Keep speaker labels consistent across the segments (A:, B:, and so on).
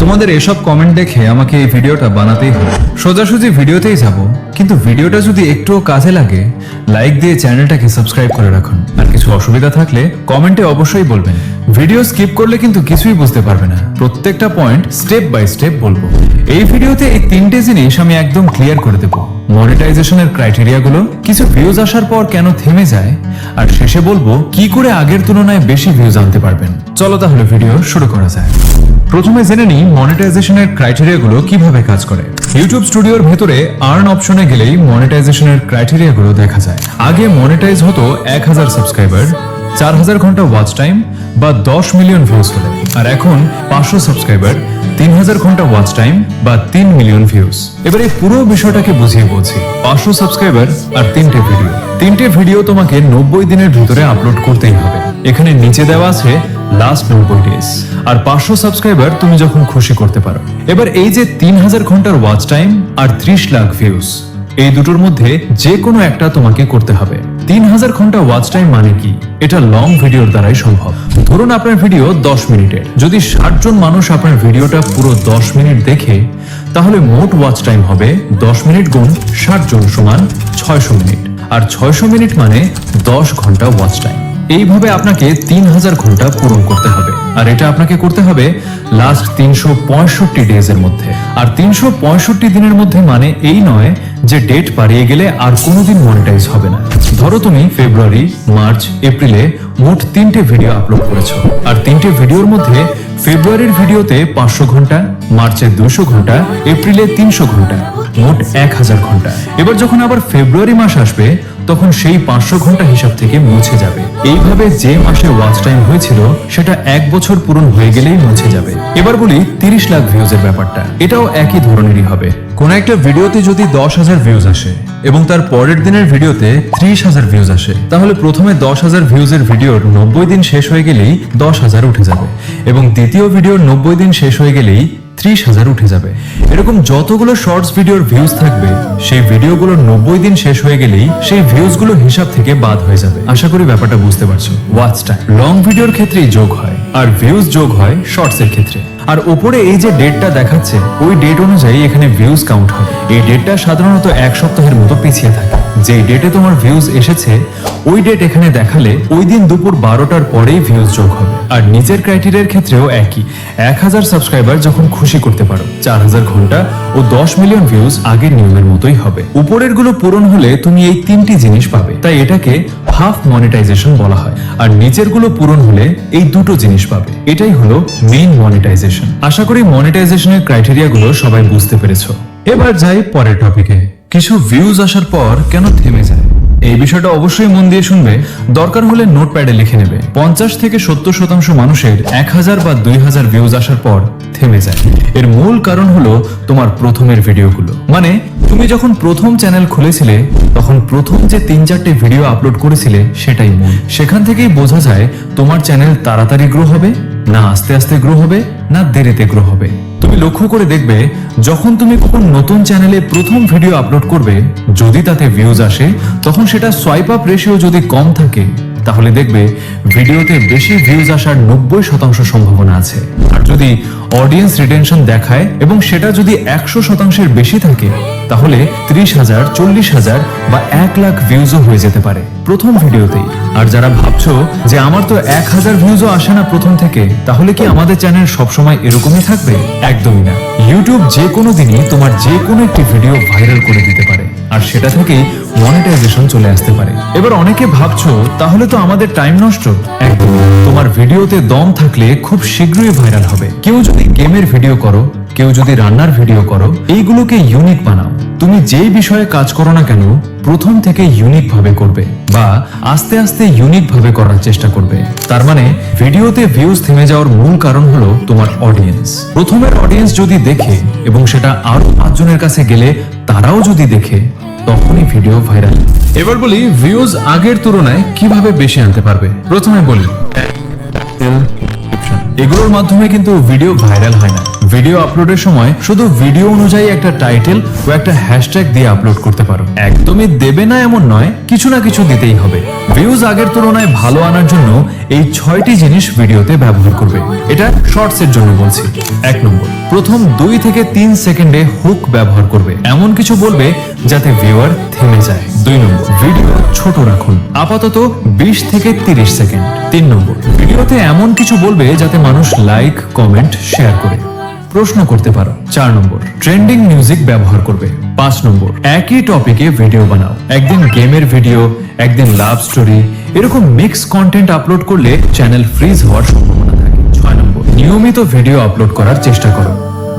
A: তোমাদের এসব কমেন্ট দেখে আমাকে এই ভিডিওটা বানাতেই হলো। সোজাসুজি ভিডিওতেই যাব, কিন্তু ভিডিওটা যদি একটুও কাজে লাগে লাইক দিয়ে চ্যানেলটাকে সাবস্ক্রাইব করে রাখুন। আর কিছু অসুবিধা থাকলে কমেন্টে অবশ্যই বলবেন। ভিডিও স্কিপ করলে কিন্তু কিছুই বুঝতে পারবে না, প্রত্যেকটা পয়েন্ট স্টেপ বাই স্টেপ বলবো। এই ভিডিওতে এই তিনটে জিনিস আমি একদম ক্লিয়ার করে দেব। মনিটাইজেশনের ক্রাইটেরিয়াগুলো, কিছু ভিউজ আসার পর কেন থেমে যায়, আর শেষে বলবো কি করে আগের তুলনায় বেশি ভিউজ আনতে পারবেন। চলো তাহলে ভিডিও শুরু করা যায়। প্রথমে জেনে নিই মনিটাইজেশনের ক্রাইটেরিয়াগুলো কিভাবে কাজ করে। ইউটিউব স্টুডিওর ভেতরে আর্ন অপশনে গেলেই মনিটাইজেশনের ক্রাইটেরিয়াগুলো দেখা যায়। আগে মনিটাইজ হতো 1000 সাবস্ক্রাইবার, 4000 ঘন্টা ওয়াচ টাইম বা 10 মিলিয়ন ভিউজ হলে। আর এখন 500 সাবস্ক্রাইবার, 3000 ঘন্টা ওয়াচ টাইম বা 3 মিলিয়ন ভিউজ। এবার এই পুরো বিষয়টাকে বুঝিয়ে বলছি। 500 সাবস্ক্রাইবার আর 3টে ভিডিও তোমাকে 90 দিনের ভিতরে আপলোড করতেই হবে। এখানে নিচে দেওয়া আছে লাস্ট 90 ডেজ। আর 500 সাবস্ক্রাইবার তুমি যখন খুশি করতে পারো। এবার এই যে 3000 ঘন্টার ওয়াচ টাইম আর 30 লাখ ভিউজ, এই দুটোর মধ্যে যে কোনো একটা তোমাকে করতে হবে। 3000 ঘন্টা ওয়াচ টাইম মানে কি? এটা লং ভিডিওর দ্বারাই সম্ভব। ধরুন আপনার ভিডিও 10 মিনিটের, যদি 60 জন মানুষ আপনার ভিডিওটা পুরো 10 মিনিট দেখে, তাহলে মোট ওয়াচ টাইম হবে 10 মিনিট গুণ 60 জন সমান 600 মিনিট। আর 600 মিনিট মানে 10 ঘন্টা ওয়াচ টাইম। এইভাবে আপনাকে 3000 ঘন্টা পূরণ করতে হবে। আর এটা আপনাকে করতে হবে লাস্ট 365 ডেজের মধ্যে। আর 365 দিনের মধ্যে মানে এই নয় যে ডেট পারিয়ে গেলে আর কোনোদিন মনিটাইজ হবে না। ধরো তুমি ফেব্রুয়ারি, মার্চ, এপ্রিলে মোট 3টে ভিডিও আপলোড করেছো। আর 3টে ভিডিওর মধ্যে ফেব্রুয়ারির ভিডিওতে 500 ঘন্টা, মার্চের 200 ঘন্টা, এপ্রিলে 300 ঘন্টা, মোট 1000 ঘন্টা। এবার যখন আবার ফেব্রুয়ারি মাস আসবে তখন সেই 500 ঘন্টা হিসাব থেকে মুছে যাবে। এইভাবে যে মাসে ওয়াচ টাইম হয়েছিল সেটা 1 বছর পূরণ হয়ে গেলেই মুছে যাবে। এবার বলি 30 লাখ ভিউজের ব্যাপারটা। এটাও একই ধরনেরই হবে। কোন একটা ভিডিওতে যদি 10,000 ভিউজ আসে এবং তার পরের দিনের ভিডিওতে 30,000 ভিউজ আসে, তাহলে প্রথমে 10,000 ভিউজের ভিডিওর 90 দিন শেষ হয়ে গেলেই 10,000 উঠে যাবে এবং দ্বিতীয় ভিডিওর 90 দিন শেষ হয়ে গেলেই 30,000 উঠে যাবে। এরকম যতগুলো শর্টস ভিডিওর ভিউজ থাকবে সেই ভিডিওগুলোর 90 দিন শেষ হয়ে গেলেই সেই ভিউজগুলো হিসাব থেকে বাদ হয়ে যাবে। আশা করি ব্যাপারটা বুঝতে পারছো। ওয়াচ টাইম লং ভিডিওর ক্ষেত্রেই যোগ হয় আর ভিউজ যোগ হয় শর্টস এর ক্ষেত্রে। আর উপরে এই যে ডেটটা দেখাচ্ছে ওই ডেট অনুযায়ী এখানে ভিউজ কাউন্ট হবে। এই ডেটটা সাধারণত 1 সপ্তাহের মতো পিছিয়ে থাকে। যেই ডেটে তোমার ভিউজ এসেছে ওই ডেট এখানে দেখালে ওই দিন দুপুর 12টার পরেই ভিউজ যোগ হবে। আর নিচের ক্রাইটেরিয়ার ক্ষেত্রেও একই। 1000 সাবস্ক্রাইবার যখন খুশি করতে পারো, 4000 ঘন্টা ও 10 মিলিয়ন ভিউজ আগের নিয়মের মতোই হবে। উপরের গুলো পূরণ হলে তুমি এই 3টি জিনিস পাবে, তাই এটাকে হাফ মনিটাইজেশন বলা হয়। আর নিচের গুলো পূরণ হলে এই দুটো জিনিস পাবে। এটাই হলো মেইন মনিটাইজেশন। আশা করি মনিটাইজেশনের ক্রাইটেরিয়া গুলো সবাই বুঝতে পেরেছো। এবার যাই পরের টপিকে। কিছু ভিউজ আসার পর কেন থেমে যায়? এই বিষয়টা অবশ্যই মন দিয়ে শুনবে। দরকার হলে নোটপ্যাডে লিখে নেবে। 50 থেকে 70% মানুষের 1000 বা 2000 ভিউজ আসার পর থেমে যায়। এর মূল কারণ হলো তোমার প্রথমের ভিডিওগুলো। মানে তুমি যখন প্রথম চ্যানেল খুলেছিলে তখন প্রথম যে 3-4টে ভিডিও আপলোড করেছিলে সেটাই মূল। সেখান থেকেই বোঝা যায় তোমার চ্যানেল তাড়াতাড়ি গ্রো হবে না আস্তে আস্তে গ্রো হবে না দেরিতে গ্রো হবে। তুমি লক্ষ্য করে দেখবে যখন তুমি কোন নতুন চ্যানেলে প্রথম ভিডিও আপলোড করবে, যদি তাতে ভিউজ আসে তখন সেটা সোয়াইপ আপ রেশিও যদি কম থাকে তাহলে দেখবে ভিডিওতে বেশি ভিউজ আসার 90% সম্ভাবনা আছে। আর যদি অডিয়েন্স রিটেনশন দেখায় এবং সেটা যদি 100%-এর বেশি থাকে তাহলে 30,000, 40,000 বা 1 লাখ ভিউজও হয়ে যেতে পারে প্রথম ভিডিওতেই। আর যারা ভাবছো যে আমার তো 1000 ভিউজও আসে না প্রথম থেকে, তাহলে কি আমাদের চ্যানেল সবসময় এরকমই থাকবে? একদমই না। ইউটিউব যে কোনো দিনই তোমার যে কোনো একটি ভিডিও ভাইরাল করে দিতে পারে আর সেটা থেকেই মনিটাইজেশন চলে আসতে পারে। এবার অনেকে ভাবছো তাহলে তো আমাদের টাইম নষ্ট। একদম। তোমার ভিডিওতে দম থাকলে খুব শীঘ্রই ভাইরাল হবে। কেউ যদি গেমের ভিডিও করো, কেউ যদি রান্নার ভিডিও করো, এইগুলোকে ইউনিক বানাও। তুমি যেই বিষয়ে কাজ করো না কেন প্রথম থেকে ইউনিক ভাবে করবে বা আস্তে আস্তে ইউনিক ভাবে করার চেষ্টা করবে। তার মানে ভিডিওতে ভিউজ থেমে যাওয়ার মূল কারণ হলো তোমার অডিয়েন্স। প্রথমের অডিয়েন্স যদি দেখে এবং সেটা আরো 5 জনের কাছে গেলে তারাও যদি দেখে, তখনই ভিডিও ভাইরাল। এবার বলি ভিউজ আগের তুলনায় কিভাবে বেশি আনতে পারবে। প্রথমে বলি এগুলোর মাধ্যমে কিন্তু ভিডিও ভাইরাল হয় না। ভিডিও আপলোডের সময় শুধু ভিডিও অনুযায়ী একটা টাইটেল ও একটা হ্যাশট্যাগ দিয়ে আপলোড করতে পারো। একদমই দেবে না এমন নয়, কিছু না কিছু দিতেই হবে। ভিউজ আগের তুলনায় ভালো আনার জন্য এই 6টি জিনিস ভিডিওতে ব্যবহার করবে। এটা শর্টস এর জন্য বলছি। 1 নম্বর, প্রথম 2 থেকে 3 সেকেন্ডে হুক ব্যবহার করবে। এমন কিছু বলবে যাতে ভিউয়ার থেমে যায়। 2 নম্বর, ভিডিও ছোট রাখুন, আপাতত 20 থেকে 30 সেকেন্ড। 3 নম্বর, ভিডিওতে এমন কিছু বলবে যাতে মানুষ লাইক, কমেন্ট, শেয়ার করে। প্রশ্ন করতে পারো। 4 নম্বর, ট্রেন্ডিং মিউজিক ব্যবহার করবে। 5 নম্বর, একই টপিকে ভিডিও বানাও। একদিন গেমের ভিডিও, একদিন লাভ স্টোরি, এরকম মিক্স কন্টেন্ট আপলোড করলে চ্যানেল ফ্রিজ হওয়ার সম্ভাবনা থাকে। 6 নম্বর, নিয়মিত ভিডিও আপলোড করার চেষ্টা করো,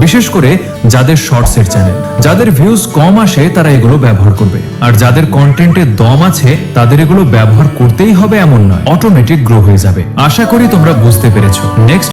A: বিশেষ করে যাদের শর্টস এর চ্যানেল। যাদের ভিউজ কম আসে তারা এগুলো ব্যবহার করবে, আর যাদের কন্টেন্টে দম আছে তাদের এগুলো ব্যবহার করতেই হবে এমন নয়, অটোমেটিক গ্রো হয়ে যাবে। আশা করি তোমরা বুঝতে পেরেছো। নেক্সট